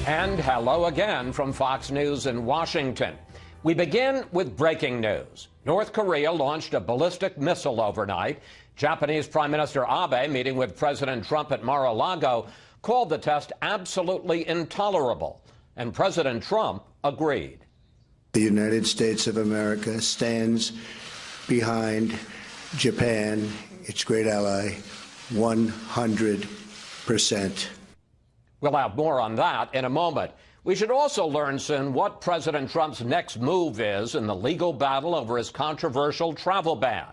And hello again from Fox News in Washington. We begin with breaking news. North Korea launched a ballistic missile overnight. Japanese Prime Minister Abe, meeting with President Trump at Mar-a-Lago, called the test absolutely intolerable. And President Trump agreed. The United States of America stands behind Japan, its great ally, 100%. We'll have more on that in a moment. We should also learn soon what President Trump's next move is in the legal battle over his controversial travel ban.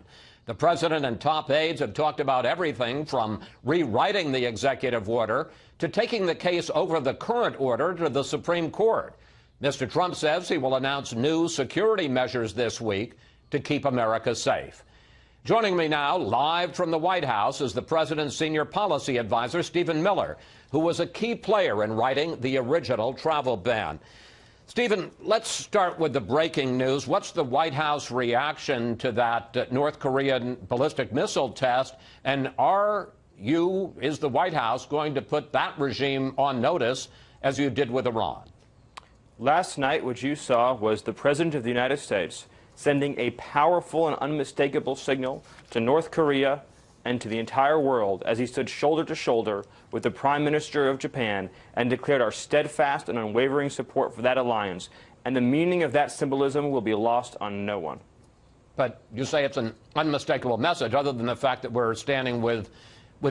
The president and top aides have talked about everything from rewriting the executive order to taking the case over the current order to the Supreme Court. Mr. Trump says he will announce new security measures this week to keep America safe. Joining me now, live from the White House, is the president's senior policy advisor, Stephen Miller, who was a key player in writing the original travel ban. Stephen, let's start with the breaking news. What's the White House reaction to that North Korean ballistic missile test? And is the White House going to put that regime on notice as you did with Iran? Last night, what you saw was the President of the United States sending a powerful and unmistakable signal to North Korea and to the entire world as he stood shoulder to shoulder with the Prime Minister of Japan and declared our steadfast and unwavering support for that alliance. And the meaning of that symbolism will be lost on no one. But you say it's an unmistakable message. Other than the fact that we're standing with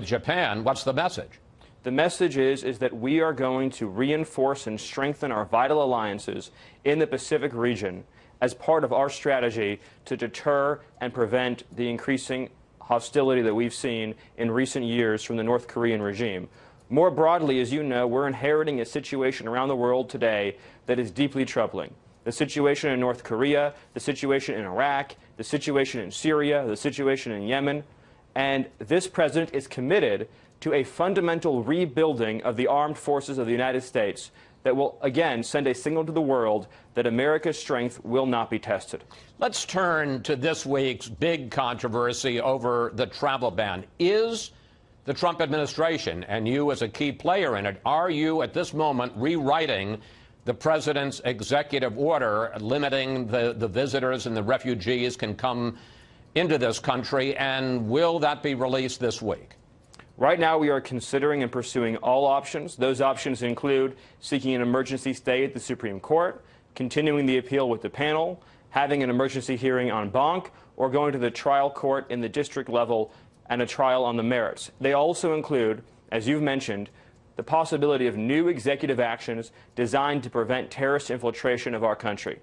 Japan, what's the message? The message is that we are going to reinforce and strengthen our vital alliances in the Pacific region as part of our strategy to deter and prevent the increasing hostility that we've seen in recent years from the North Korean regime. More broadly, as you know, we're inheriting a situation around the world today that is deeply troubling. The situation in North Korea, the situation in Iraq, the situation in Syria, the situation in Yemen. And this president is committed to a fundamental rebuilding of the armed forces of the United States that will, again, send a signal to the world that America's strength will not be tested. Let's turn to this week's big controversy over the travel ban. Is the Trump administration, and you as a key player in it, are you at this moment rewriting the president's executive order limiting the visitors and the refugees can come into this country, and will that be released this week? Right now, we are considering and pursuing all options. Those options include seeking an emergency stay at the Supreme Court, continuing the appeal with the panel, having an emergency hearing en banc, or going to the trial court in the district level and a trial on the merits. They also include, as you've mentioned, the possibility of new executive actions designed to prevent terrorist infiltration of our country.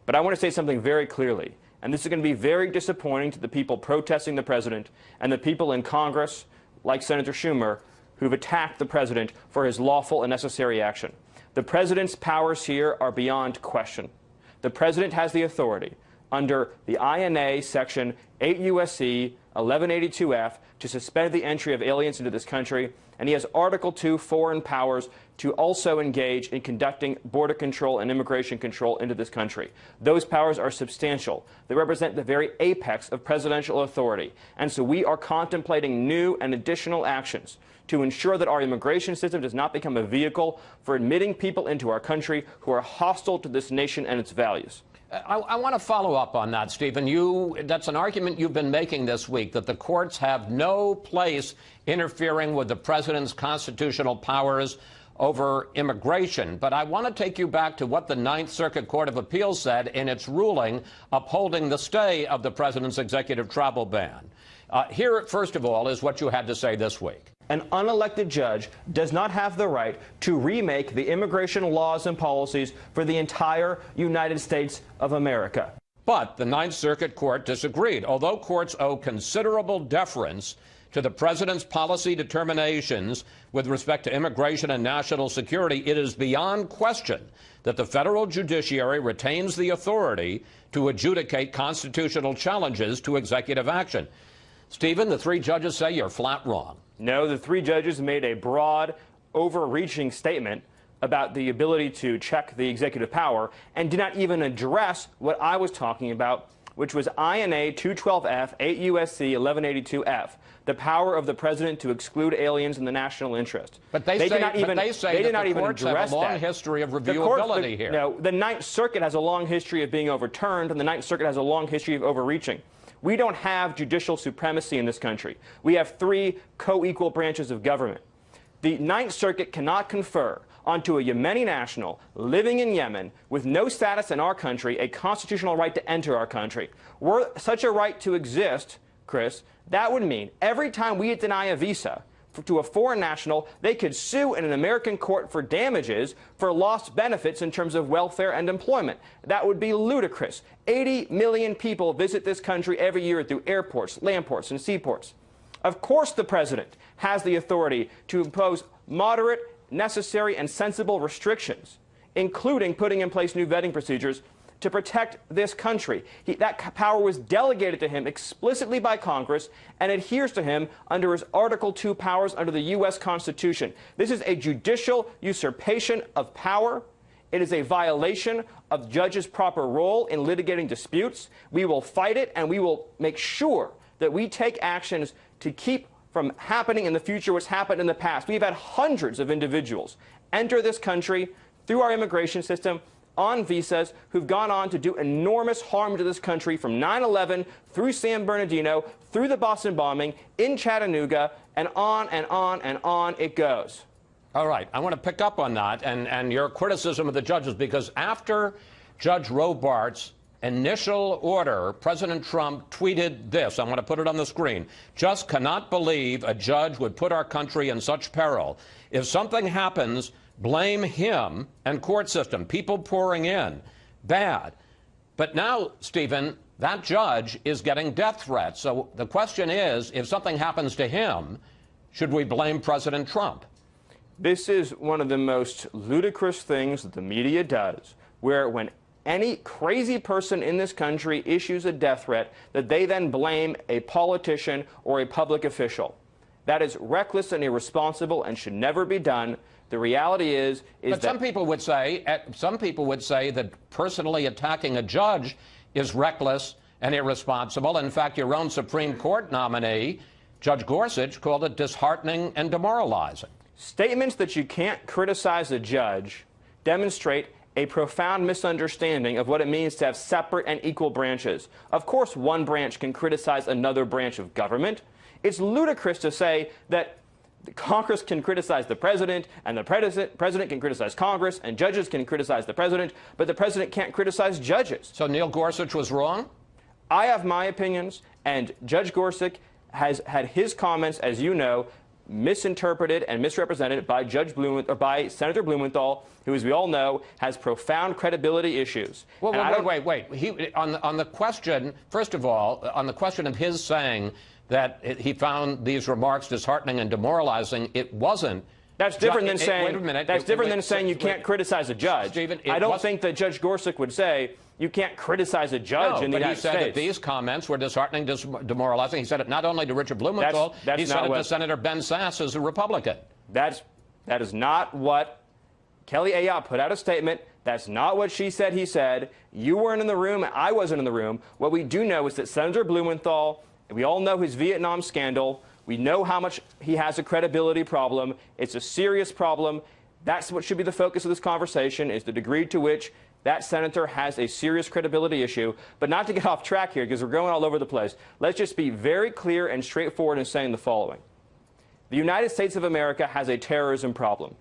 But I want to say something very clearly, and this is going to be very disappointing to the people protesting the president and the people in Congress, like Senator Schumer, who've attacked the president for his lawful and necessary action. The president's powers here are beyond question. The president has the authority under the INA Section 8 U.S.C. 1182F to suspend the entry of aliens into this country, and he has Article 2 foreign powers to also engage in conducting border control and immigration control into this country. Those powers are substantial. They represent the very apex of presidential authority. And so we are contemplating new and additional actions to ensure that our immigration system does not become a vehicle for admitting people into our country who are hostile to this nation and its values. I want to follow up on that, Stephen. That's an argument you've been making this week, that the courts have no place interfering with the president's constitutional powers over immigration. But I want to take you back to what the Ninth Circuit Court of Appeals said in its ruling upholding the stay of the president's executive travel ban. Here, first of all, is what you had to say this week. An unelected judge does not have the right to remake the immigration laws and policies for the entire United States of America. But the Ninth Circuit Court disagreed. Although courts owe considerable deference to the president's policy determinations with respect to immigration and national security, it is beyond question that the federal judiciary retains the authority to adjudicate constitutional challenges to executive action. Stephen, the three judges say you're flat wrong. No, the three judges made a broad, overreaching statement about the ability to check the executive power and did not even address what I was talking about, which was INA 212F, 8 U.S.C. 1182F, the power of the president to exclude aliens in the national interest. But they say that the courts have a long history of reviewability here. No, the Ninth Circuit has a long history of being overturned, and the Ninth Circuit has a long history of overreaching. We don't have judicial supremacy in this country. We have three co-equal branches of government. The Ninth Circuit cannot confer onto a Yemeni national living in Yemen with no status in our country a constitutional right to enter our country. Were such a right to exist, Chris, that would mean every time we deny a visa to a foreign national, they could sue in an American court for damages for lost benefits in terms of welfare and employment. That would be ludicrous. 80 million people visit this country every year through airports, land ports, and seaports. Of course the president has the authority to impose moderate, necessary, and sensible restrictions, including putting in place new vetting procedures to protect this country. That power was delegated to him explicitly by Congress and adheres to him under his Article II powers under the U.S. Constitution. This is a judicial usurpation of power. It is a violation of the judge's proper role in litigating disputes. We will fight it, and we will make sure that we take actions to keep from happening in the future what's happened in the past. We've had hundreds of individuals enter this country through our immigration system on visas who've gone on to do enormous harm to this country from 9/11 through San Bernardino, through the Boston bombing, in Chattanooga, and on and on and on it goes. All right. I want to pick up on that and your criticism of the judges, because after Judge Robart's initial order, President Trump tweeted this. I'm going to put it on the screen. Just cannot believe a judge would put our country in such peril. If something happens, blame him and court system. People pouring in. Bad. But now, Stephen, that judge is getting death threats. So the question is, if something happens to him, should we blame President Trump? This is one of the most ludicrous things that the media does, where when any crazy person in this country issues a death threat, that they then blame a politician or a public official. That is reckless and irresponsible and should never be done. The reality is but some people would say that personally attacking a judge is reckless and irresponsible. In fact, your own Supreme Court nominee, Judge Gorsuch, called it disheartening and demoralizing. Statements that you can't criticize a judge demonstrate a profound misunderstanding of what it means to have separate and equal branches. Of course, one branch can criticize another branch of government. It's ludicrous to say that Congress can criticize the president, and the president can criticize Congress, and judges can criticize the president, but the president can't criticize judges. So Neil Gorsuch was wrong? I have my opinions, and Judge Gorsuch has had his comments, as you know, misinterpreted and misrepresented by by Senator Blumenthal, who, as we all know, has profound credibility issues. Well, wait. On the question, first of all, on the question of his saying that he found these remarks disheartening and demoralizing, it wasn't. That's different than saying. Wait a minute. That's different than saying you can't criticize a judge. Stephen, I don't think that Judge Gorsuch would say you can't criticize a judge in the United States. But he said that these comments were disheartening, demoralizing. He said it not only to Richard Blumenthal, he said it to Senator Ben Sasse as a Republican. That is not what Kelly Ayotte put out a statement. That's not what she said he said. You weren't in the room. I wasn't in the room. What we do know is that Senator Blumenthal, we all know his Vietnam scandal. We know how much he has a credibility problem. It's a serious problem. That's what should be the focus of this conversation, is the degree to which that senator has a serious credibility issue. But not to get off track here, because we're going all over the place. Let's just be very clear and straightforward in saying the following. The United States of America has a terrorism problem.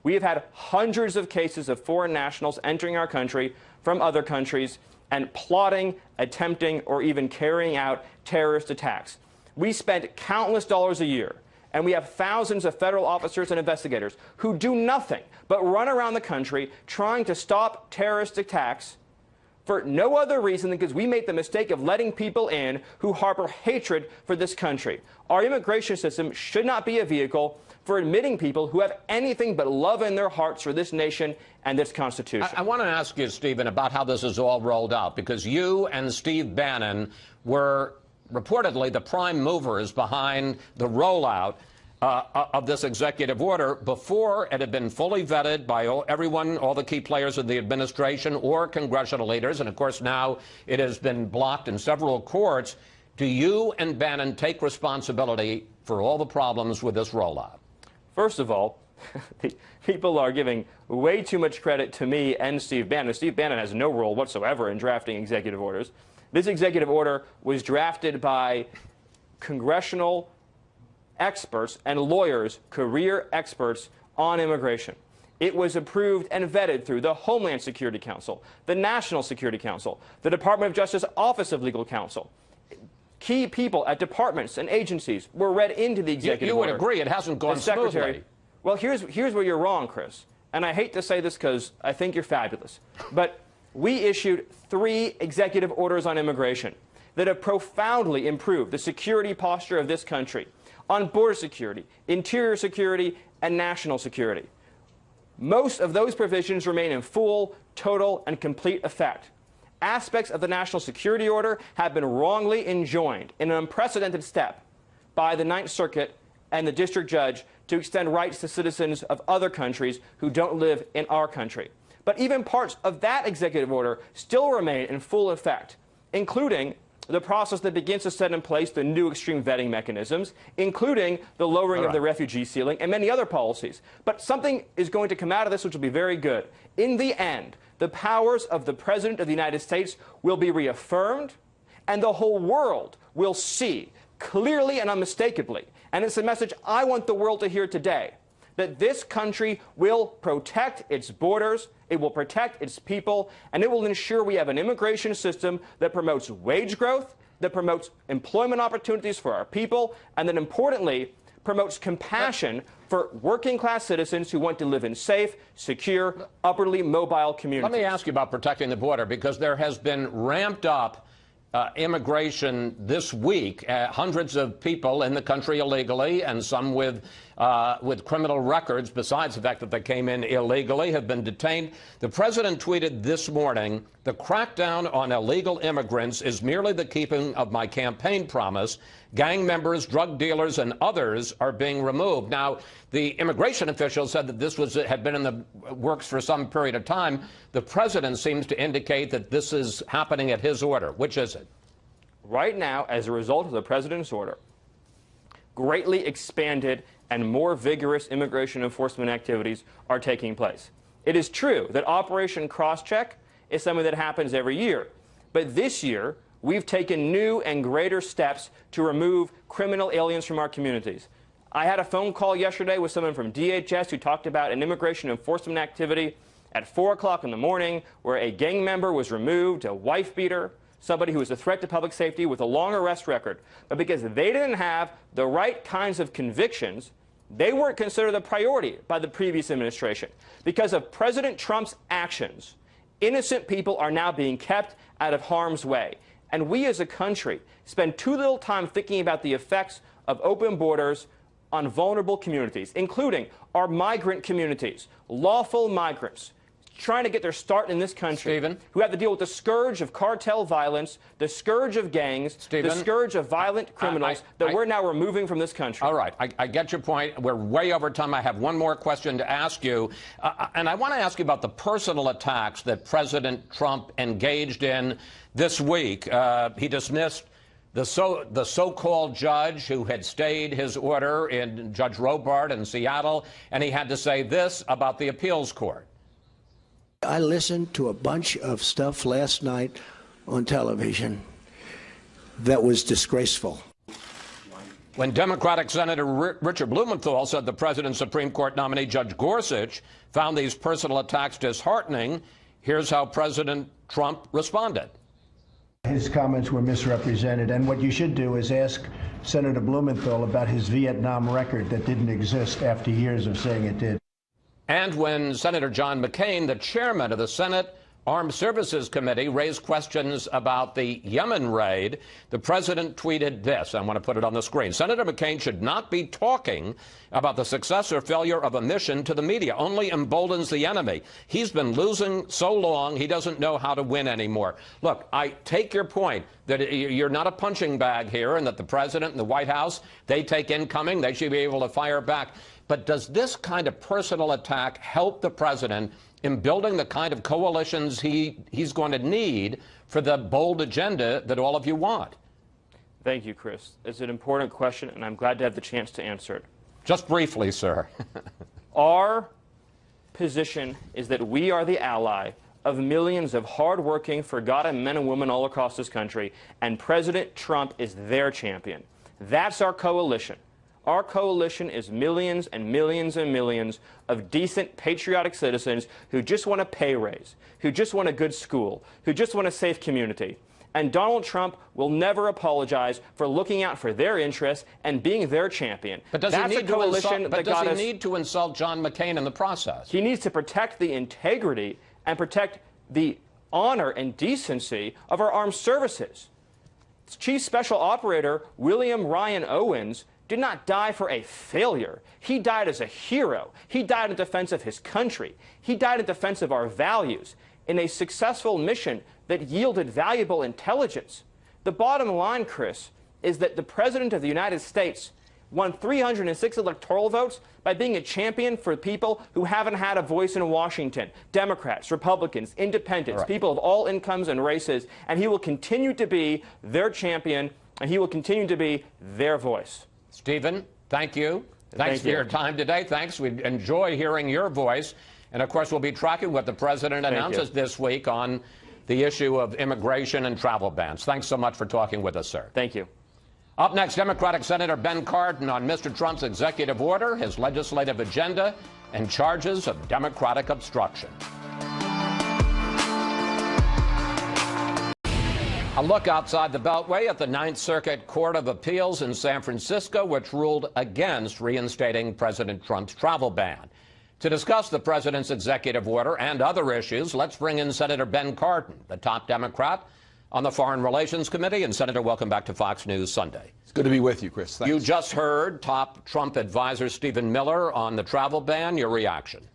We have had hundreds of cases of foreign nationals entering our country from other countries and plotting, attempting, or even carrying out terrorist attacks. We spend countless dollars a year, and we have thousands of federal officers and investigators who do nothing but run around the country trying to stop terrorist attacks for no other reason than because we made the mistake of letting people in who harbor hatred for this country. Our immigration system should not be a vehicle for admitting people who have anything but love in their hearts for this nation and this Constitution. I want to ask you, Stephen, about how this is all rolled out, because you and Steve Bannon were reportedly the prime movers behind the rollout of this executive order before it had been fully vetted by everyone, all the key players of the administration or congressional leaders. And, of course, now it has been blocked in several courts. Do you and Bannon take responsibility for all the problems with this rollout? First of all, people are giving way too much credit to me and Steve Bannon. Steve Bannon has no role whatsoever in drafting executive orders. This executive order was drafted by congressional experts and lawyers, career experts on immigration. It was approved and vetted through the Homeland Security Council, the National Security Council, the Department of Justice Office of Legal Counsel. Key people at departments and agencies were read into the executive order. You would agree it hasn't gone smoothly. Well, here's where you're wrong, Chris. And I hate to say this because I think you're fabulous. But we issued 3 executive orders on immigration that have profoundly improved the security posture of this country on border security, interior security, and national security. Most of those provisions remain in full, total, and complete effect. Aspects of the national security order have been wrongly enjoined in an unprecedented step by the Ninth Circuit and the district judge to extend rights to citizens of other countries who don't live in our country. But even parts of that executive order still remain in full effect, including the process that begins to set in place the new extreme vetting mechanisms, including the lowering of the refugee ceiling and many other policies. But something is going to come out of this which will be very good. In the end, the powers of the President of the United States will be reaffirmed, and the whole world will see clearly and unmistakably, and it's a message I want the world to hear today, that this country will protect its borders, it will protect its people, and it will ensure we have an immigration system that promotes wage growth, that promotes employment opportunities for our people, and that importantly promotes compassion for working-class citizens who want to live in safe, secure, upwardly mobile communities. Let me ask you about protecting the border, because there has been ramped up immigration this week. Hundreds of people in the country illegally, and some with criminal records, besides the fact that they came in illegally, have been detained. The president tweeted this morning, "The crackdown on illegal immigrants is merely the keeping of my campaign promise. Gang members, drug dealers, and others are being removed." Now, the immigration officials said that this had been in the works for some period of time. The president seems to indicate that this is happening at his order. Which is it? Right now, as a result of the president's order, greatly expanded and more vigorous immigration enforcement activities are taking place. It is true that Operation Crosscheck is something that happens every year. But this year, we've taken new and greater steps to remove criminal aliens from our communities. I had a phone call yesterday with someone from DHS who talked about an immigration enforcement activity at 4 o'clock in the morning where a gang member was removed, a wife beater, somebody who was a threat to public safety with a long arrest record. But because they didn't have the right kinds of convictions, they weren't considered a priority by the previous administration. Because of President Trump's actions, innocent people are now being kept out of harm's way. And we as a country spend too little time thinking about the effects of open borders on vulnerable communities, including our migrant communities, lawful migrants, trying to get their start in this country, Stephen, who have to deal with the scourge of cartel violence, the scourge of gangs, Stephen, the scourge of violent criminals that we're now removing from this country. All right. I get your point. We're way over time. I have one more question to ask you. And I want to ask you about the personal attacks that President Trump engaged in this week. He dismissed the so-called judge who had stayed his order in Judge Robart in Seattle, and he had to say this about the appeals court. I listened to a bunch of stuff last night on television that was disgraceful. When Democratic Senator Richard Blumenthal said the president's Supreme Court nominee Judge Gorsuch found these personal attacks disheartening, here's how President Trump responded. His comments were misrepresented, and what you should do is ask Senator Blumenthal about his Vietnam record that didn't exist after years of saying it did. And when Senator John McCain, the chairman of the Senate Armed Services Committee raised questions about the Yemen raid. The president tweeted this. I want to put it on the screen. Senator McCain should not be talking about the success or failure of a mission to the media. Only emboldens the enemy. He's been losing so long, he doesn't know how to win anymore. Look, I take your point that you're not a punching bag here and that the president and the White House, they take incoming. They should be able to fire back. But does this kind of personal attack help the president in building the kind of coalitions he's going to need for the bold agenda that all of you want? Thank you, Chris. It's an important question, and I'm glad to have the chance to answer it. Just briefly, sir. Our position is that we are the ally of millions of hardworking, forgotten men and women all across this country, and President Trump is their champion. That's our coalition. Our coalition is millions and millions and millions of decent, patriotic citizens who just want a pay raise, who just want a good school, who just want a safe community. And Donald Trump will never apologize for looking out for their interests and being their champion. But does he need to insult John McCain in the process? He needs to protect the integrity and protect the honor and decency of our armed services. Chief Special Operator William Ryan Owens did not die for a failure. He died as a hero. He died in defense of his country. He died in defense of our values in a successful mission that yielded valuable intelligence. The bottom line, Chris, is that the President of the United States won 306 electoral votes by being a champion for people who haven't had a voice in Washington. Democrats, Republicans, independents, right, people of all incomes and races. And he will continue to be their champion, and he will continue to be their voice. Stephen, thank you. Thanks for your time today. Thanks. We enjoy hearing your voice. And, of course, we'll be tracking what the president announces this week on the issue of immigration and travel bans. Thanks so much for talking with us, sir. Thank you. Up next, Democratic Senator Ben Cardin on Mr. Trump's executive order, his legislative agenda, and charges of Democratic obstruction. A look outside the Beltway at the Ninth Circuit Court of Appeals in San Francisco, which ruled against reinstating President Trump's travel ban. To discuss the president's executive order and other issues, let's bring in Senator Ben Cardin, the top Democrat on the Foreign Relations Committee. And, Senator, welcome back to Fox News Sunday. It's good to be with you, Chris. Thanks. You just heard top Trump advisor Stephen Miller on the travel ban. Your reaction?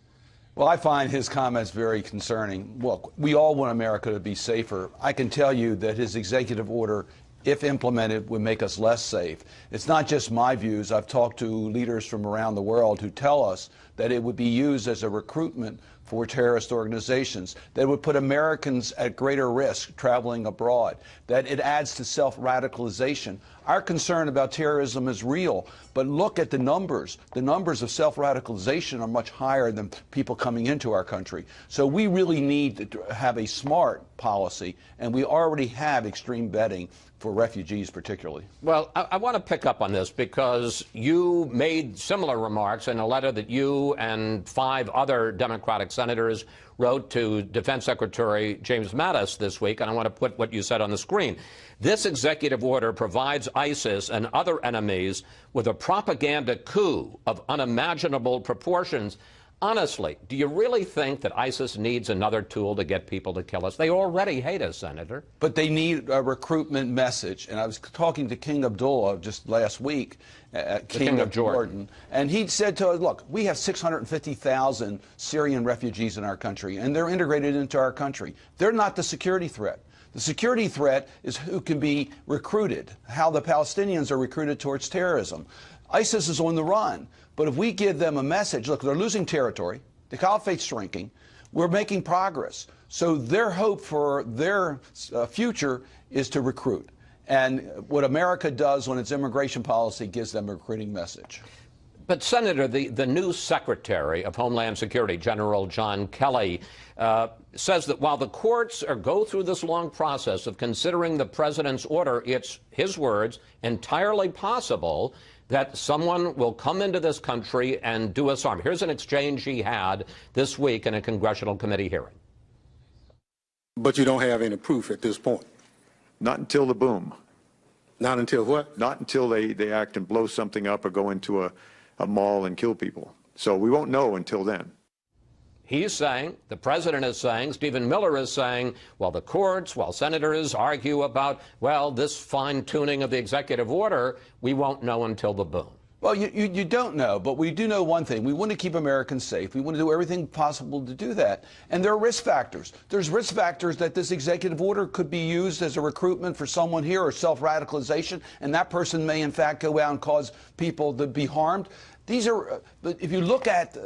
Well, I find his comments very concerning. Look, we all want America to be safer. I can tell you that his executive order, if implemented, would make us less safe. It's not just my views. I've talked to leaders from around the world who tell us that it would be used as a recruitment for terrorist organizations, that would put Americans at greater risk traveling abroad, that it adds to self-radicalization. Our concern about terrorism is real, but look at the numbers. The numbers of self-radicalization are much higher than people coming into our country. So we really need to have a smart policy, and we already have extreme vetting for refugees particularly. Well, I want to pick up on this because you made similar remarks in a letter that you and 5 other Democratic senators wrote to Defense Secretary James Mattis this week, and I want to put what you said on the screen. This executive order provides ISIS and other enemies with a propaganda coup of unimaginable proportions. Honestly, do you really think that ISIS needs another tool to get people to kill us? They already hate us, Senator. But they need a recruitment message. And I was talking to King Abdullah just last week, King of Jordan, and he said to us, look, we have 650,000 Syrian refugees in our country, and they're integrated into our country. They're not the security threat. The security threat is who can be recruited, how the Palestinians are recruited towards terrorism. ISIS is on the run. But if we give them a message, look, they're losing territory, the caliphate's shrinking, we're making progress. So their hope for their future is to recruit. And what America does on its immigration policy gives them a recruiting message. But, Senator, the new Secretary of Homeland Security, General John Kelly, says that while the courts go through this long process of considering the president's order, it's, his words, entirely possible that someone will come into this country and do us harm. Here's an exchange he had this week in a congressional committee hearing. But you don't have any proof at this point? Not until the boom. Not until what? Not until they act and blow something up or go into a mall and kill people. So we won't know until then. He's saying, the president is saying, Stephen Miller is saying, while the courts, while senators argue about, well, this fine-tuning of the executive order, we won't know until the boom. Well, you don't know, but we do know one thing. We want to keep Americans safe. We want to do everything possible to do that. And there are risk factors. There's risk factors that this executive order could be used as a recruitment for someone here or self-radicalization, and that person may, in fact, go out and cause people to be harmed. These are, if you look at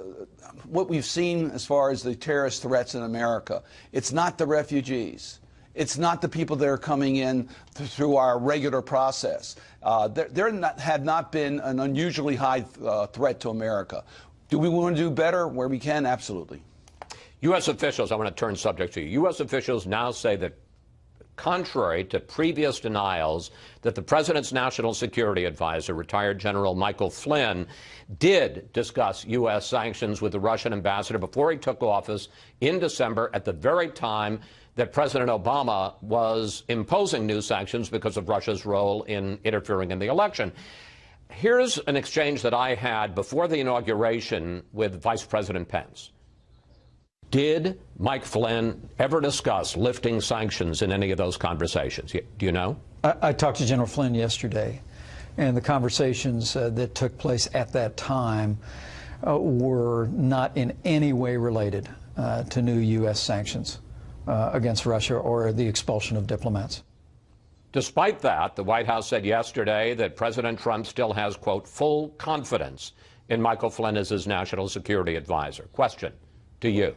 what we've seen as far as the terrorist threats in America, it's not the refugees. It's not the people that are coming in through our regular process. Have not been an unusually high threat to America. Do we want to do better where we can? Absolutely. U.S. officials, I want to turn subject to you. U.S. officials now say that, contrary to previous denials, that the president's national security advisor, retired General Michael Flynn, did discuss U.S. sanctions with the Russian ambassador before he took office in December, at the very time that President Obama was imposing new sanctions because of Russia's role in interfering in the election. Here's an exchange that I had before the inauguration with Vice President Pence. Did Mike Flynn ever discuss lifting sanctions in any of those conversations? Do you know? I talked to General Flynn yesterday, and the conversations that took place at that time were not in any way related to new U.S. sanctions against Russia or the expulsion of diplomats. Despite that, the White House said yesterday that President Trump still has, quote, full confidence in Michael Flynn as his national security advisor. Question to you.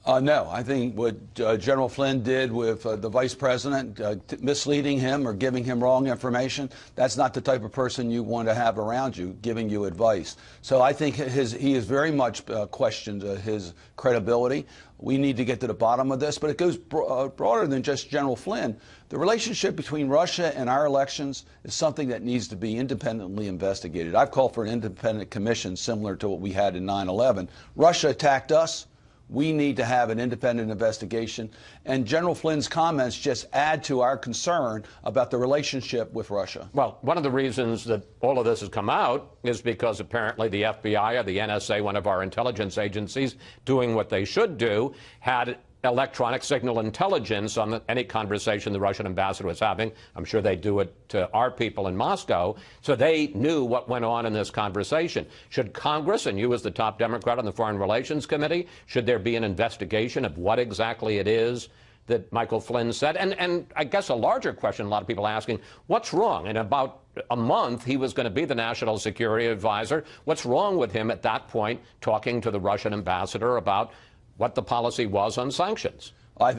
No, I think what General Flynn did with the vice president, misleading him or giving him wrong information, that's not the type of person you want to have around you giving you advice. So I think he has very much questioned his credibility. We need to get to the bottom of this, but it goes broader than just General Flynn. The relationship between Russia and our elections is something that needs to be independently investigated. I've called for an independent commission similar to what we had in 9/11. Russia attacked us. We need to have an independent investigation. And General Flynn's comments just add to our concern about the relationship with Russia. Well, one of the reasons that all of this has come out is because apparently the FBI or the NSA, one of our intelligence agencies, doing what they should do, had electronic signal intelligence on any conversation the Russian ambassador was having. I'm sure they do it to our people in Moscow. So they knew what went on in this conversation. Should Congress, and you as the top Democrat on the Foreign Relations Committee, should there be an investigation of what exactly it is that Michael Flynn said? And I guess a larger question a lot of people are asking, what's wrong? In about a month, he was going to be the national security advisor. What's wrong with him at that point talking to the Russian ambassador about what the policy was on sanctions?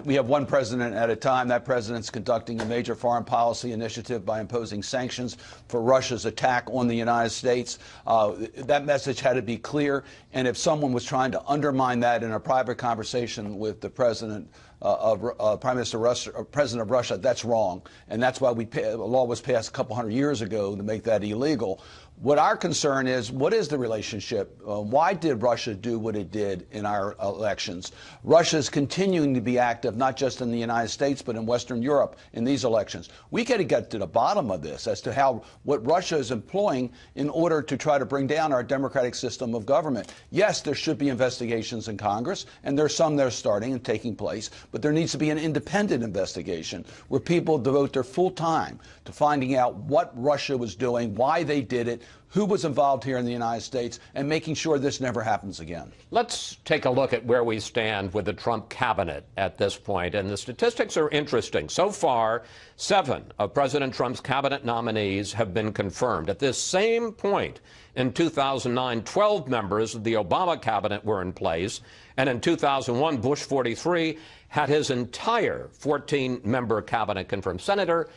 We have one president at a time. That president's conducting a major foreign policy initiative by imposing sanctions for Russia's attack on the United States. That message had to be clear. And if someone was trying to undermine that in a private conversation with the president Prime Minister Russia, President of Russia, that's wrong. And that's why a law was passed a couple hundred years ago to make that illegal. What our concern is, what is the relationship? Why did Russia do what it did in our elections? Russia is continuing to be active, not just in the United States, but in Western Europe in these elections. We got to get to the bottom of this as to what Russia is employing in order to try to bring down our democratic system of government. Yes, there should be investigations in Congress, and there's some that are starting and taking place, but there needs to be an independent investigation where people devote their full time to finding out what Russia was doing, why they did it, who was involved here in the United States, and making sure this never happens again. Let's take a look at where we stand with the Trump cabinet at this point. And the statistics are interesting. So far, 7 of President Trump's cabinet nominees have been confirmed. At this same point in 2009, 12 members of the Obama cabinet were in place. And in 2001, Bush 43 had his entire 14-member cabinet confirmed. Senator,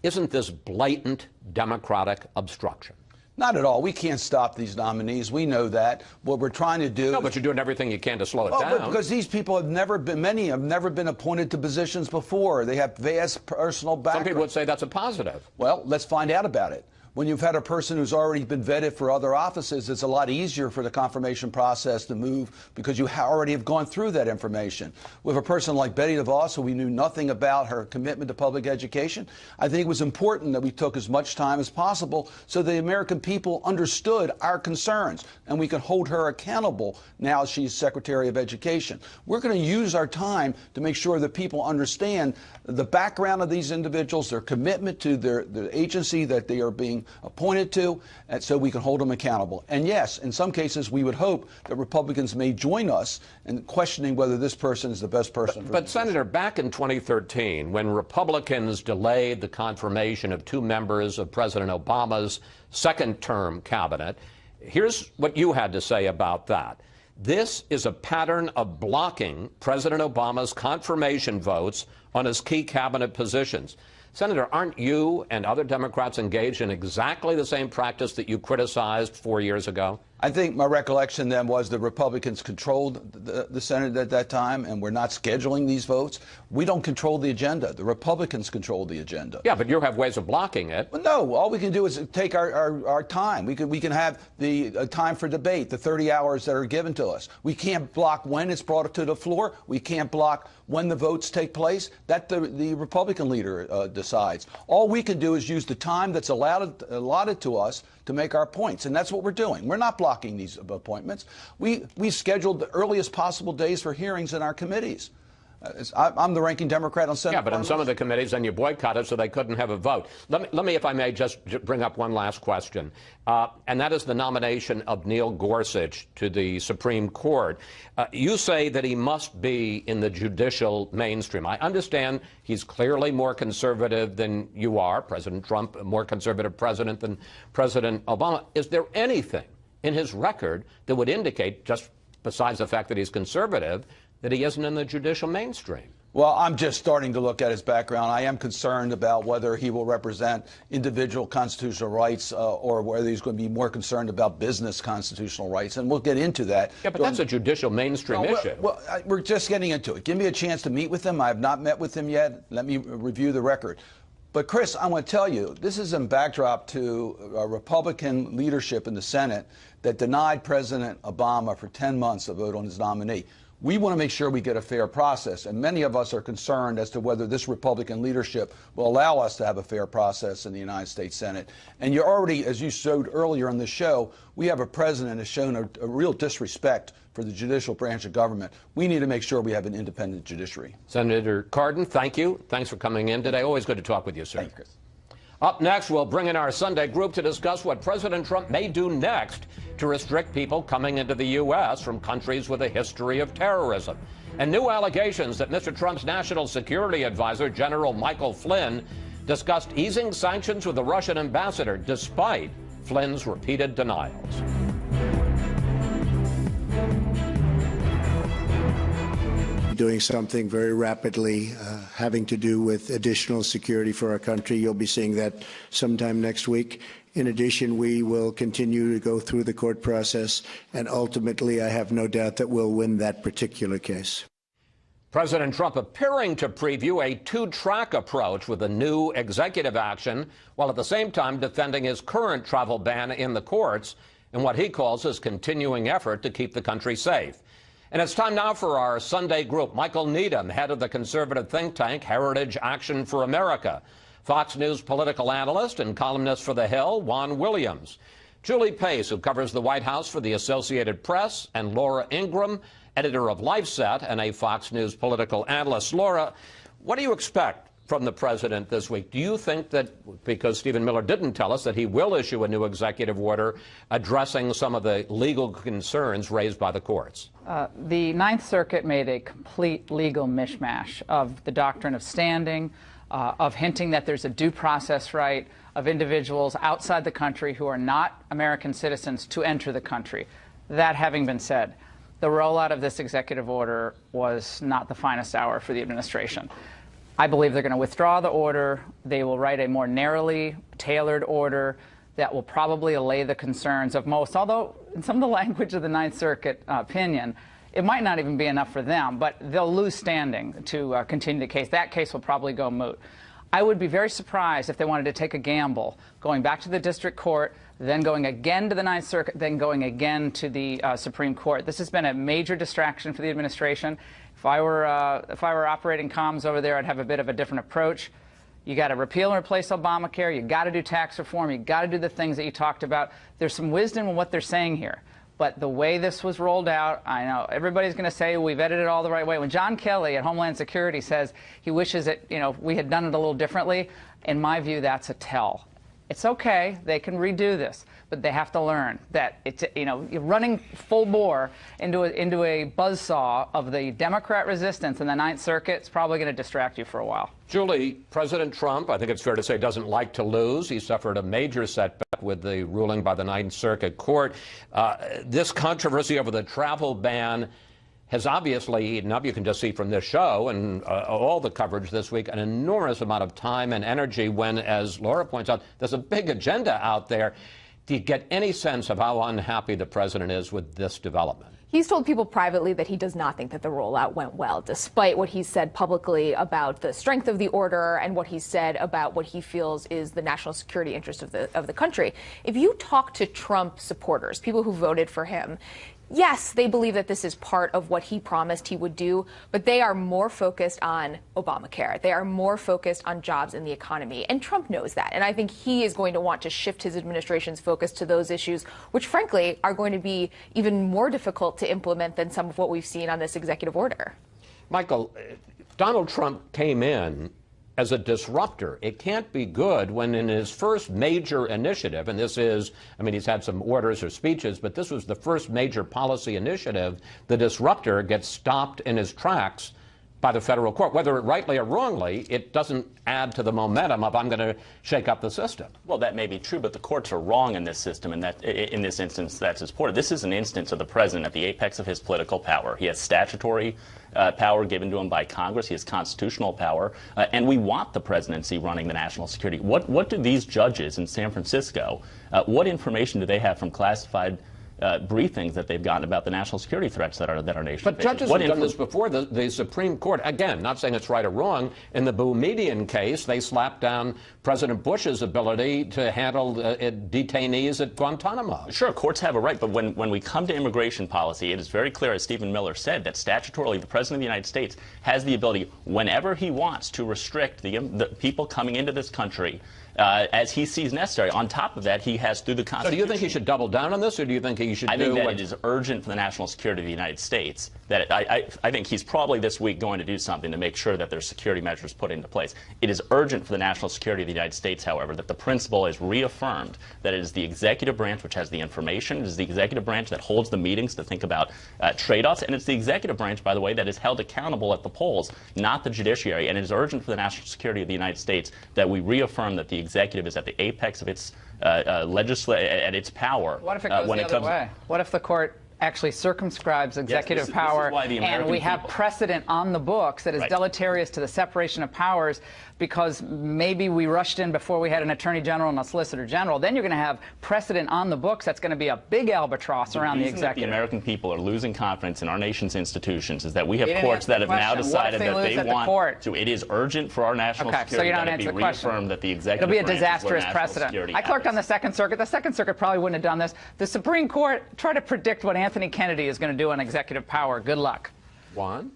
isn't this blatant Democratic obstruction? Not at all. We can't stop these nominees. We know that. What we're trying to do... No, but you're doing everything you can to slow it down. But because these people have never been, many have never been appointed to positions before. They have vast personal background. Some people would say that's a positive. Well, let's find out about it. When you've had a person who's already been vetted for other offices, it's a lot easier for the confirmation process to move because you already have gone through that information. With a person like Betty DeVos, who we knew nothing about her commitment to public education, I think it was important that we took as much time as possible so the American people understood our concerns and we can hold her accountable now she's Secretary of Education. We're going to use our time to make sure that people understand the background of these individuals, their commitment to the agency that they are being appointed to, and so we can hold them accountable. And yes, in some cases, we would hope that Republicans may join us in questioning whether this person is the best person. But Senator, back in 2013, when Republicans delayed the confirmation of 2 members of President Obama's second-term cabinet, here's what you had to say about that. This is a pattern of blocking President Obama's confirmation votes on his key cabinet positions. Senator, aren't you and other Democrats engaged in exactly the same practice that you criticized 4 years ago? I think my recollection then was the Republicans controlled the Senate at that time, and we're not scheduling these votes. We don't control the agenda. The Republicans control the agenda. Yeah, but you have ways of blocking it. Well, no, all we can do is take our time. We can have the time for debate, the 30 hours that are given to us. We can't block when it's brought to the floor. We can't block when the votes take place. That the Republican leader decides. All we can do is use the time that's allotted to us to make our points, and that's what we're doing. We're not blocking these appointments. We scheduled the earliest possible days for hearings in our committees. I'm the ranking Democrat on Senate. Yeah, but in some of the committees, then you boycotted so they couldn't have a vote. Let me, if I may, just bring up one last question, and that is the nomination of Neil Gorsuch to the Supreme Court. You say that he must be in the judicial mainstream. I understand he's clearly more conservative than you are, President Trump, a more conservative president than President Obama. Is there anything in his record that would indicate, just besides the fact that he's conservative, that he isn't in the judicial mainstream? Well, I'm just starting to look at his background. I am concerned about whether he will represent individual constitutional rights or whether he's going to be more concerned about business constitutional rights. And we'll get into that. Yeah, but that's a judicial mainstream issue. Well, we're just getting into it. Give me a chance to meet with him. I have not met with him yet. Let me review the record. But, Chris, I want to tell you, this is in backdrop to a Republican leadership in the Senate that denied President Obama for 10 months a vote on his nominee. We want to make sure we get a fair process, and many of us are concerned as to whether this Republican leadership will allow us to have a fair process in the United States Senate. And you're already, as you showed earlier in the show, we have a president who's shown a real disrespect for the judicial branch of government. We need to make sure we have an independent judiciary. Senator Cardin, thank you. Thanks for coming in today. Always good to talk with you, sir. Thank you, Chris. Up next, we'll bring in our Sunday group to discuss what President Trump may do next to restrict people coming into the U.S. from countries with a history of terrorism. And new allegations that Mr. Trump's national security advisor, General Michael Flynn, discussed easing sanctions with the Russian ambassador, despite Flynn's repeated denials. Doing something very rapidly having to do with additional security for our country. You'll be seeing that sometime next week. In addition, we will continue to go through the court process, and ultimately, I have no doubt that we'll win that particular case. President Trump appearing to preview a two-track approach with a new executive action, while at the same time defending his current travel ban in the courts in what he calls his continuing effort to keep the country safe. And it's time now for our Sunday group. Michael Needham, head of the conservative think tank Heritage Action for America. Fox News political analyst and columnist for The Hill, Juan Williams. Julie Pace, who covers the White House for the Associated Press. And Laura Ingraham, editor of LifeSet and a Fox News political analyst. Laura, what do you expect from the president this week? Do you think that, because Stephen Miller didn't tell us, that he will issue a new executive order addressing some of the legal concerns raised by the courts? The Ninth Circuit made a complete legal mishmash of the doctrine of standing, of hinting that there's a due process right of individuals outside the country who are not American citizens to enter the country. That having been said, the rollout of this executive order was not the finest hour for the administration. I believe they're going to withdraw the order. They will write a more narrowly tailored order that will probably allay the concerns of most, although in some of the language of the Ninth Circuit opinion, it might not even be enough for them, but they'll lose standing to continue the case. That case will probably go moot. I would be very surprised if they wanted to take a gamble, going back to the district court, then going again to the Ninth Circuit, then going again to the Supreme Court. This has been a major distraction for the administration. If I were operating comms over there, I'd have a bit of a different approach. You got to repeal and replace Obamacare. You got to do tax reform. You got to do the things that you talked about. There's some wisdom in what they're saying here. But the way this was rolled out, I know everybody's going to say we've edited it all the right way. When John Kelly at Homeland Security says he wishes that we had done it a little differently, in my view, that's a tell. It's okay. They can redo this, but they have to learn that it's you're running full bore into a buzzsaw of the Democrat resistance in the Ninth Circuit. It's probably going to distract you for a while. Julie, President Trump, I think it's fair to say, doesn't like to lose. He suffered a major setback with the ruling by the Ninth Circuit Court. This controversy over the travel ban has obviously eaten up, you can just see from this show and all the coverage this week, an enormous amount of time and energy when, as Laura points out, there's a big agenda out there. Do you get any sense of how unhappy the president is with this development? He's told people privately that he does not think that the rollout went well, despite what he said publicly about the strength of the order and what he said about what he feels is the national security interest of the country. If you talk to Trump supporters, people who voted for him, yes, they believe that this is part of what he promised he would do, but they are more focused on Obamacare. They are more focused on jobs and the economy. And Trump knows that. And I think he is going to want to shift his administration's focus to those issues, which, frankly, are going to be even more difficult to implement than some of what we've seen on this executive order. Michael, Donald Trump came in as a disruptor. It can't be good when in his first major initiative, and this is, I mean, he's had some orders or speeches, but this was the first major policy initiative, the disruptor gets stopped in his tracks by the federal court. Whether rightly or wrongly, it doesn't add to the momentum of I'm going to shake up the system. Well, that may be true, but the courts are wrong in this system, and that in this instance that's supported. This is an instance of the president at the apex of his political power. He has statutory power given to him by Congress. He has constitutional power, and we want the presidency running the national security. What do these judges in San Francisco, what information do they have from classified briefings that they've gotten about the national security threats that our nation But faces? judges have done this before. The Supreme Court, again, not saying it's right or wrong, in the Boumediene case, they slapped down President Bush's ability to handle detainees at Guantanamo. Sure, courts have a right, but when we come to immigration policy, it is very clear, as Stephen Miller said, that statutorily the President of the United States has the ability, whenever he wants, to restrict the people coming into this country as he sees necessary. On top of that, he has, through the Constitution... So do you think he should double down on this, or do you think he should I think that it is urgent for the national security of the United States. That I think he's probably this week going to do something to make sure that there's security measures put into place. It is urgent for the national security of the United States, however, that the principle is reaffirmed that it is the executive branch which has the information. It is the executive branch that holds the meetings to think about trade-offs. And it's the executive branch, by the way, that is held accountable at the polls, not the judiciary. And it is urgent for the national security of the United States that we reaffirm that the executive is at the apex of its at its power. What if it goes the other way? What if the court actually circumscribes executive power and we have precedent on the books that is deleterious to the separation of powers because maybe we rushed in before we had an attorney general and a solicitor general? Then you're going to have precedent on the books that's going to be a big albatross around the executive. The American people are losing confidence in our nation's institutions is that we have courts that have now decided that they want to. It is urgent for our national security so you're not that it be reaffirmed that the executive branch is where national security happens. It'll be a disastrous precedent. I clerked on the Second Circuit. The Second Circuit probably wouldn't have done this. The Supreme Court tried to predict what Anthony Kennedy is going to do on executive power. Good luck. Juan?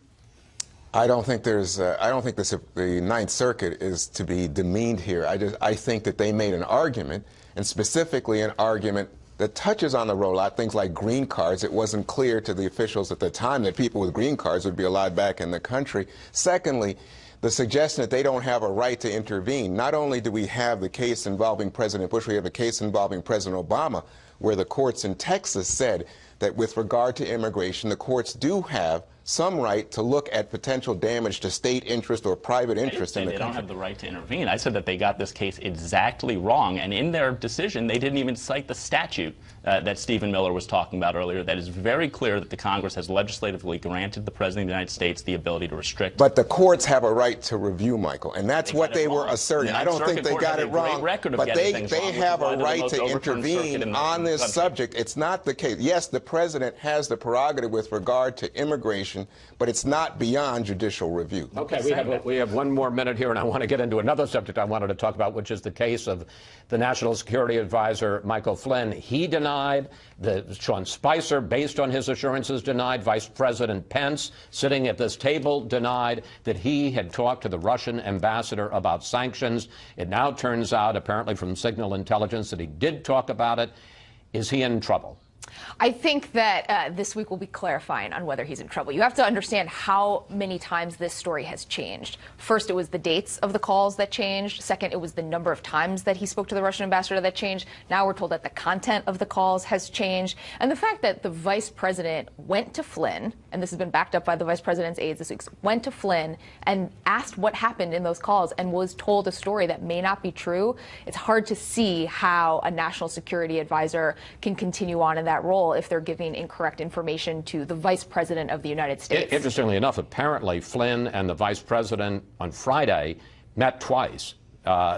I don't think there's. I don't think the Ninth Circuit is to be demeaned here. I think that they made an argument, and specifically an argument that touches on the rollout, things like green cards. It wasn't clear to the officials at the time that people with green cards would be allowed back in the country. Secondly, the suggestion that they don't have a right to intervene. Not only do we have the case involving President Bush, we have a case involving President Obama, where the courts in Texas said that with regard to immigration, the courts do have some right to look at potential damage to state interest or private interest in the country. They don't have the right to intervene. I said that they got this case exactly wrong, and in their decision, they didn't even cite the statute that Stephen Miller was talking about earlier. That is very clear that the Congress has legislatively granted the President of the United States the ability to restrict. But the courts have a right to review, Michael, and that's what they were asserting. I don't think they got it wrong, but they have a right to intervene on this subject. It's not the case. Yes, the President has the prerogative with regard to immigration investigation, but it's not beyond judicial review. Okay, we have one more minute here, and I want to get into another subject I wanted to talk about, which is the case of the National Security Advisor Michael Flynn. He denied, Sean Spicer, based on his assurances, denied. Vice President Pence, sitting at this table, denied that he had talked to the Russian ambassador about sanctions. It now turns out, apparently from signal intelligence, that he did talk about it. Is he in trouble? I think that this week will be clarifying on whether he's in trouble. You have to understand how many times this story has changed. First, it was the dates of the calls that changed. Second, it was the number of times that he spoke to the Russian ambassador that changed. Now we're told that the content of the calls has changed. And the fact that the vice president went to Flynn, and this has been backed up by the vice president's aides this week, went to Flynn and asked what happened in those calls and was told a story that may not be true, it's hard to see how a national security advisor can continue on in that role if they're giving incorrect information to the vice president of the United States. Interestingly enough, apparently Flynn and the vice president on Friday met twice.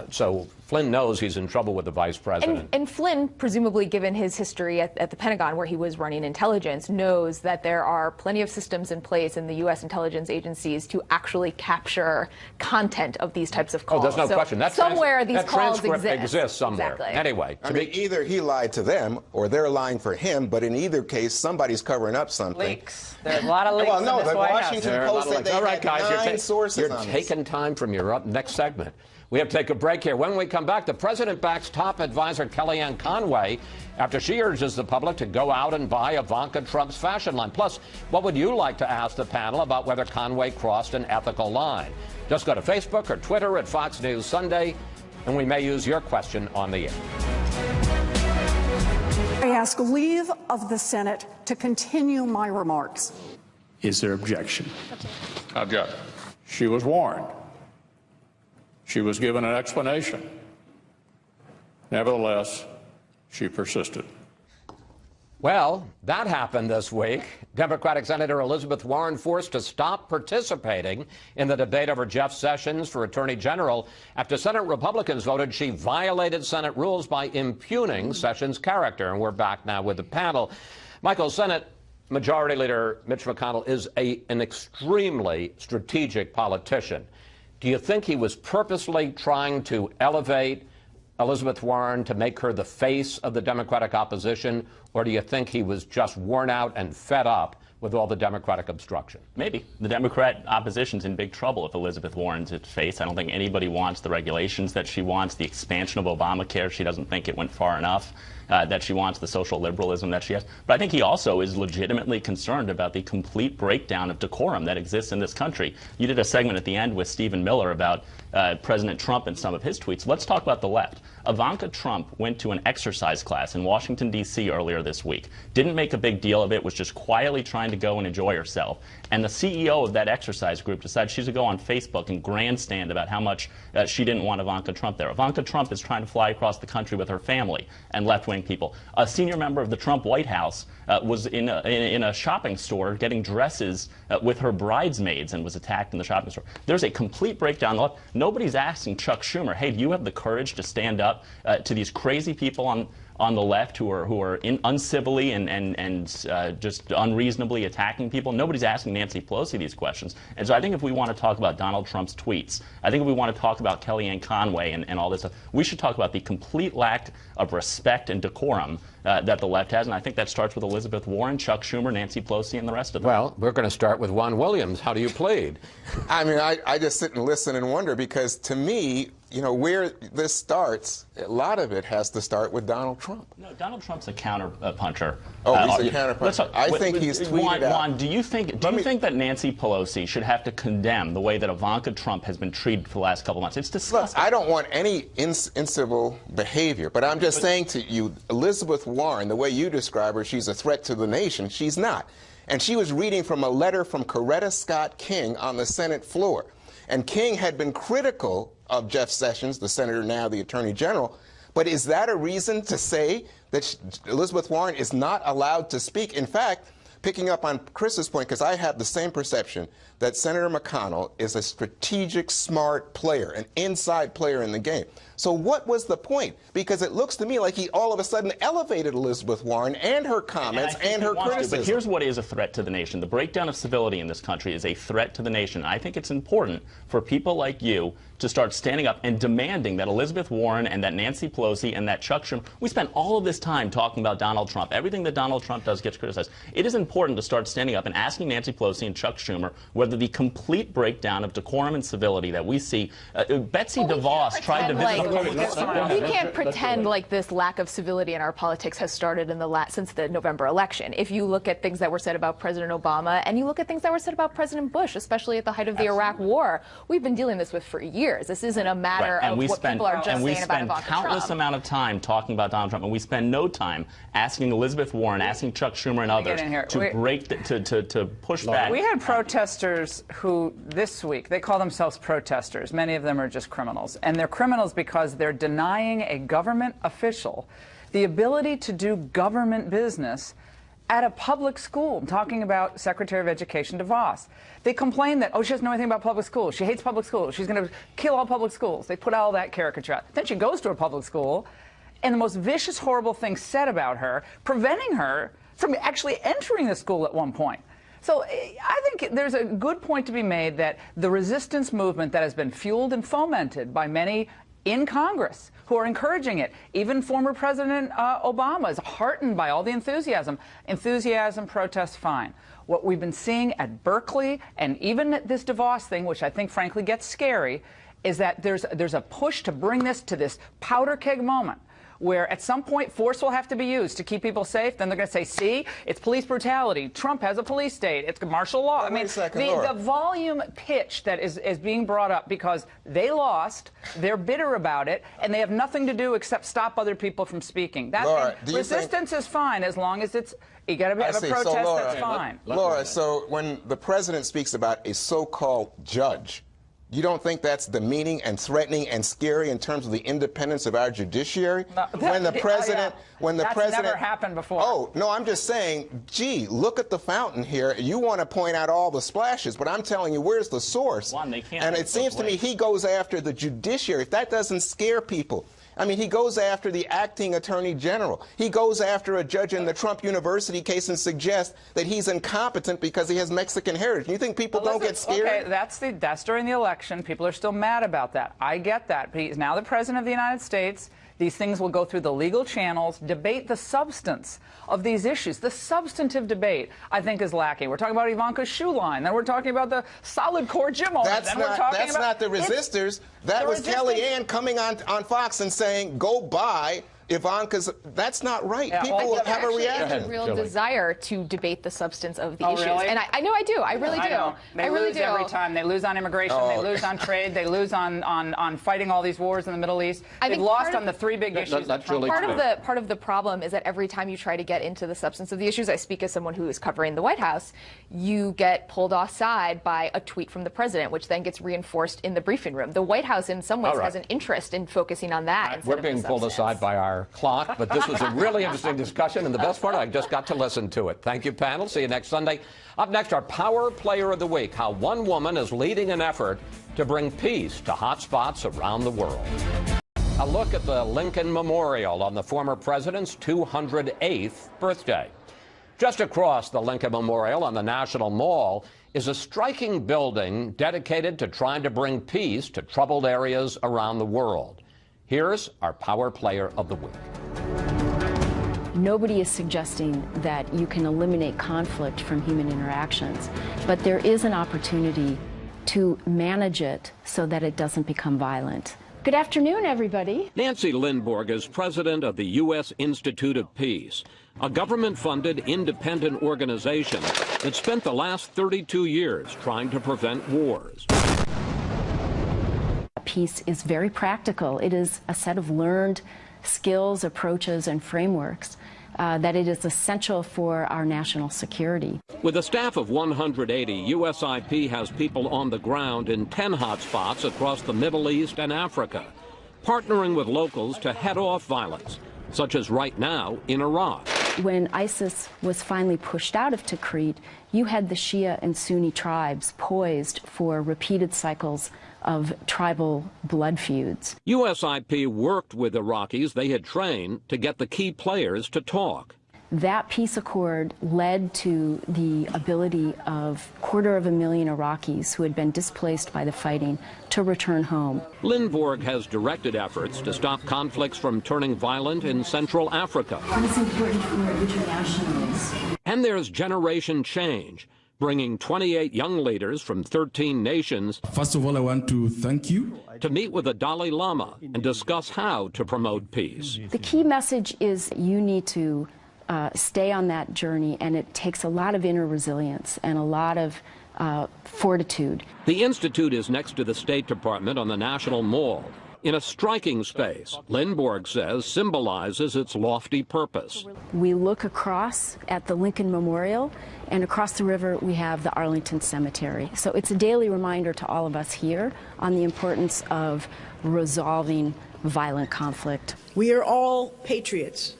So Flynn knows he's in trouble with the vice president. And Flynn, presumably given his history at the Pentagon where he was running intelligence, knows that there are plenty of systems in place in the U.S. intelligence agencies to actually capture content of these types of calls. Oh, there's no question. Somewhere these calls transcript exists somewhere. Exactly. Anyway, I mean, either he lied to them or they're lying for him, but in either case, somebody's covering up something. Leaks. There's a lot of leaks. Well, no, in this the White Washington House. Post said they all right, had guys, 9 sources you're on this. taking time from your next segment. We have to take a break here. When we come back, the president backs top advisor Kellyanne Conway after she urges the public to go out and buy Ivanka Trump's fashion line. Plus, what would you like to ask the panel about whether Conway crossed an ethical line? Just go to Facebook or Twitter at Fox News Sunday, and we may use your question on the air. I ask leave of the Senate to continue my remarks. Is there objection? Object. She was warned. She was given an explanation. Nevertheless, she persisted. Well, that happened this week. Democratic Senator Elizabeth Warren forced to stop participating in the debate over Jeff Sessions for Attorney General after Senate Republicans voted she violated Senate rules by impugning Sessions' character. And we're back now with the panel. Michael, Senate Majority Leader Mitch McConnell is an extremely strategic politician. Do you think he was purposely trying to elevate Elizabeth Warren to make her the face of the Democratic opposition, or do you think he was just worn out and fed up with all the Democratic obstruction? Maybe. The Democrat opposition's in big trouble if Elizabeth Warren's its face. I don't think anybody wants the regulations that she wants, the expansion of Obamacare. She doesn't think it went far enough. That she wants, the social liberalism that she has. But I think he also is legitimately concerned about the complete breakdown of decorum that exists in this country. You did a segment at the end with Stephen Miller about President Trump and some of his tweets. Let's talk about the left. Ivanka Trump went to an exercise class in Washington, D.C. earlier this week. Didn't make a big deal of it, was just quietly trying to go and enjoy herself. And the CEO of that exercise group decided she's going to go on Facebook and grandstand about how much she didn't want Ivanka Trump there. Ivanka Trump is trying to fly across the country with her family and left-wing people. A senior member of the Trump White House was in a shopping store getting dresses with her bridesmaids and was attacked in the shopping store. There's a complete breakdown. Nobody's asking Chuck Schumer, hey, do you have the courage to stand up to these crazy people on the left who are uncivilly and just unreasonably attacking people? Nobody's asking Nancy Pelosi these questions. And so I think if we want to talk about Donald Trump's tweets, I think if we want to talk about Kellyanne Conway and all this stuff, we should talk about the complete lack of respect and decorum that the left has. And I think that starts with Elizabeth Warren, Chuck Schumer, Nancy Pelosi, and the rest of them. Well, we're going to start with Juan Williams. How do you plead? I mean, I just sit and listen and wonder, because to me, you know, where this starts, a lot of it has to start with Donald Trump. No, Donald Trump's a counter-puncher. Oh, he's a counter-puncher. I think he's tweeted out. Juan, do you think that Nancy Pelosi should have to condemn the way that Ivanka Trump has been treated for the last couple of months? It's disgusting. Look, I don't want any incivil behavior, but I'm just saying to you, Elizabeth Warren, the way you describe her, she's a threat to the nation. She's not. And she was reading from a letter from Coretta Scott King on the Senate floor. And King had been critical of Jeff Sessions, the senator, now the attorney general. But is that a reason to say that Elizabeth Warren is not allowed to speak? In fact, picking up on Chris's point, because I have the same perception, that Senator McConnell is a strategic, smart player, an inside player in the game. So what was the point? Because it looks to me like he all of a sudden elevated Elizabeth Warren and her comments and her criticism. But here's what is a threat to the nation. The breakdown of civility in this country is a threat to the nation. I think it's important for people like you to start standing up and demanding that Elizabeth Warren and that Nancy Pelosi and that Chuck Schumer, we spent all of this time talking about Donald Trump. Everything that Donald Trump does gets criticized. It is important to start standing up and asking Nancy Pelosi and Chuck Schumer whether the complete breakdown of decorum and civility that we see. Betsy DeVos tried to visit. We can't pretend like this lack of civility in our politics has started in since the November election. If you look at things that were said about President Obama and you look at things that were said about President Bush, especially at the height of the Iraq War, we've been dealing with this for years. This isn't a matter of what people are just saying about Ivanka Trump. And we spend countless amount of time talking about Donald Trump, and we spend no time asking Elizabeth Warren, asking Chuck Schumer and others to push back. We had protesters who this week, they call themselves protesters. Many of them are just criminals. And they're criminals because they're denying a government official the ability to do government business at a public school. I'm talking about Secretary of Education DeVos. They complain that, oh, she doesn't know anything about public schools. She hates public schools. She's going to kill all public schools. They put all that caricature out. Then she goes to a public school, and the most vicious, horrible things said about her, preventing her from actually entering the school at one point. So I think there's a good point to be made that the resistance movement that has been fueled and fomented by many in Congress who are encouraging it. Even former President Obama is heartened by all the enthusiasm. Enthusiasm, protests, fine. What we've been seeing at Berkeley and even at this DeVos thing, which I think frankly gets scary, is that there's a push to bring this to this powder keg moment where at some point force will have to be used to keep people safe. Then they're going to say, see, it's police brutality. Trump has a police state. It's martial law. I mean, the volume pitch that is being brought up because they lost, they're bitter about it, and they have nothing to do except stop other people from speaking. That resistance is fine as long as it's, you got to have a protest, that's fine. Laura, so when the president speaks about a so-called judge, you don't think that's demeaning and threatening and scary in terms of the independence of our judiciary? No, when the president, that's never happened before. Oh, no, I'm just saying, gee, look at the fountain here. You want to point out all the splashes, but I'm telling you, where's the source? They can't. And it seems to me he goes after the judiciary. If that doesn't scare people, I mean, he goes after the acting attorney general. He goes after a judge in the Trump University case and suggests that he's incompetent because he has Mexican heritage. You think people don't get scared? Okay, that's during the election. People are still mad about that. I get that. But he's now the president of the United States. These things will go through the legal channels, debate the substance of these issues. The substantive debate, I think, is lacking. We're talking about Ivanka's shoe line. Then we're talking about the solid core gym owner. That's not the resistors. That was Kellyanne coming on Fox and saying, go buy Ivanka's. That's not right. Yeah, people have a reaction. There's a real desire to debate the substance of the issues. Really? And I know I do. I really do. They lose every time. They lose on immigration. They lose on trade. They lose on fighting all these wars in the Middle East. They've lost on the three big issues. Part of the problem is that every time you try to get into the substance of the issues, I speak as someone who is covering the White House, you get pulled offside by a tweet from the president, which then gets reinforced in the briefing room. The White House, in some ways, has an interest in focusing on that. We're being pulled aside by our clock, but this was a really interesting discussion, and the best part, I just got to listen to it. Thank you, panel. See you next Sunday. Up next, our Power Player of the Week, how one woman is leading an effort to bring peace to hot spots around the world. A look at the Lincoln Memorial on the former president's 208th birthday. Just across the Lincoln Memorial on the National Mall is a striking building dedicated to trying to bring peace to troubled areas around the world. Here's our Power Player of the Week. Nobody is suggesting that you can eliminate conflict from human interactions, but there is an opportunity to manage it so that it doesn't become violent. Good afternoon, everybody. Nancy Lindborg is president of the U.S. Institute of Peace, a government-funded independent organization that spent the last 32 years trying to prevent wars. Peace is very practical. It is a set of learned skills, approaches, and frameworks that it is essential for our national security. With a staff of 180, USIP has people on the ground in 10 hotspots across the Middle East and Africa, partnering with locals to head off violence, such as right now in Iraq. When ISIS was finally pushed out of Tikrit, you had the Shia and Sunni tribes poised for repeated cycles of tribal blood feuds. USIP worked with Iraqis they had trained to get the key players to talk. That peace accord led to the ability of 250,000 Iraqis who had been displaced by the fighting to return home. Lindborg has directed efforts to stop conflicts from turning violent in Central Africa. That's important for internationals. And there's generation change, bringing 28 young leaders from 13 nations. First of all, I want to thank you. To meet with the Dalai Lama and discuss how to promote peace. The key message is you need to stay on that journey, and it takes a lot of inner resilience and a lot of fortitude. The Institute is next to the State Department on the National Mall, in a striking space Lindborg says symbolizes its lofty purpose. We look across at the Lincoln Memorial, and across the river we have the Arlington Cemetery. So it's a daily reminder to all of us here on the importance of resolving violent conflict. We are all patriots,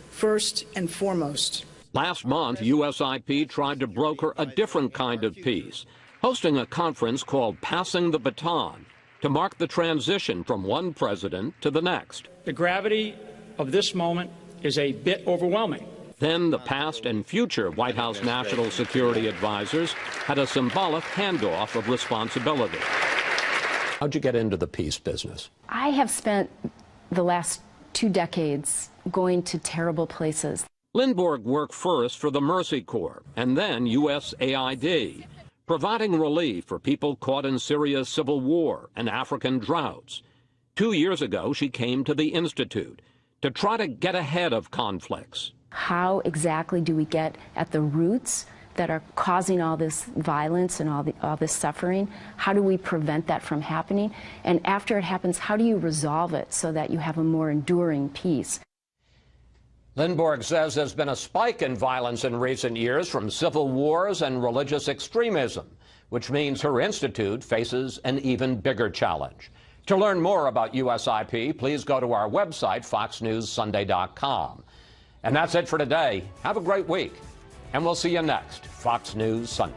first and foremost. Last month, USIP tried to broker a different kind of peace, hosting a conference called Passing the Baton to mark the transition from one president to the next. The gravity of this moment is a bit overwhelming. Then the past and future White House national security advisors had a symbolic handoff of responsibility. How'd you get into the peace business? I have spent the last 2 decades going to terrible places. Lindborg worked first for the Mercy Corps and then USAID, providing relief for people caught in Syria's civil war and African droughts. 2 years ago, she came to the Institute to try to get ahead of conflicts. How exactly do we get at the roots that are causing all this violence and all this suffering? How do we prevent that from happening? And after it happens, how do you resolve it so that you have a more enduring peace? Lindborg says there's been a spike in violence in recent years from civil wars and religious extremism, which means her institute faces an even bigger challenge. To learn more about USIP, please go to our website, foxnewssunday.com. And that's it for today. Have a great week, and we'll see you next Fox News Sunday.